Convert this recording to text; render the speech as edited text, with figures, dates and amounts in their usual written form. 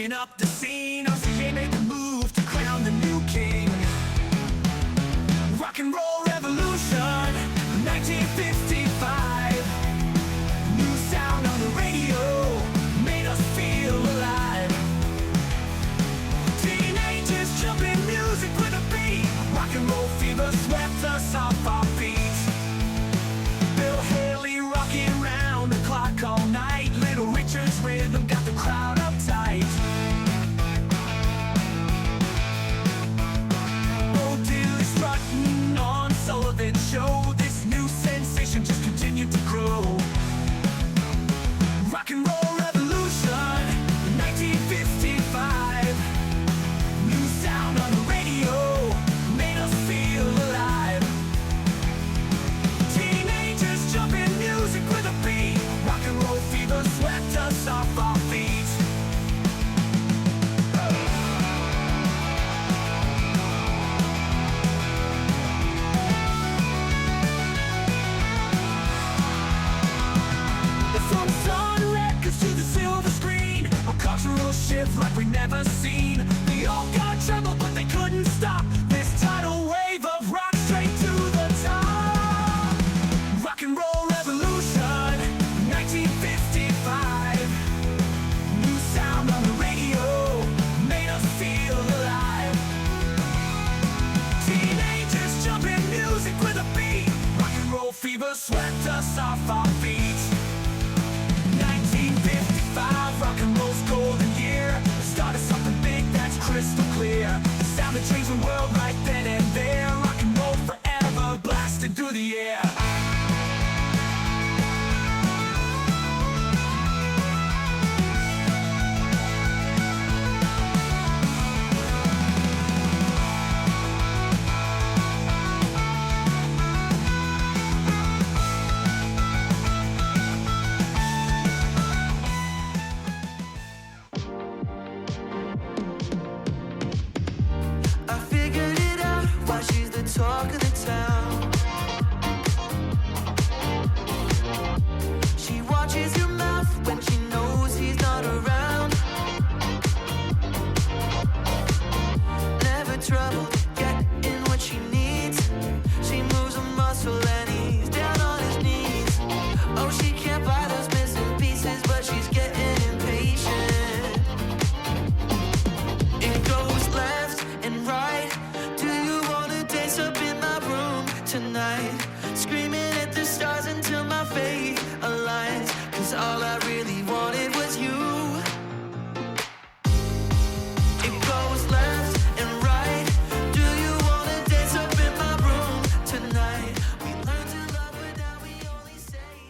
shaking up the scene. RCA made the move to crown the new king. Rock and roll revolution, 1955. New sound on the radio made us feel alive. Teenagers jumping music with a beat. Rock and roll fever swept us off our feet. Bill Haley rocking round the clock all night. Little Richard's rhythm got the crowd uptight. Bo Diddley strutting on Sullivan's show. This new sensation just continued to grow. Rock and roll revolution, 1955. New sound on the radio made us feel alive. Teenagers jumping music with a beat. Rock and roll fever swept us off our feet. From Sun Records to the silver screen, a cultural shift like we never seen. They all got trouble, but they couldn't stop this tidal wave of rock straight to the top. Rock and roll revolution, 1955. New sound on the radio made us feel alive. Teenagers jumping music with a beat. Rock and roll fever swept us off our feet. 1955, rock and roll's golden year. The start of something big that's crystal clear. The sound that changed the world right then and there. Rock and roll forever, blasted through the air. I figured it out why she's the talk of the town. She watches your mouth when she knows he's not around. Never trouble getting what she needs. She moves a muscle and he's down on his knees. Oh, she can't buy those missing pieces, but she's getting impatient. It goes left and right. Do you wanna dance up in my room tonight? Screaming at the stars until my faith aligns. 'Cause all I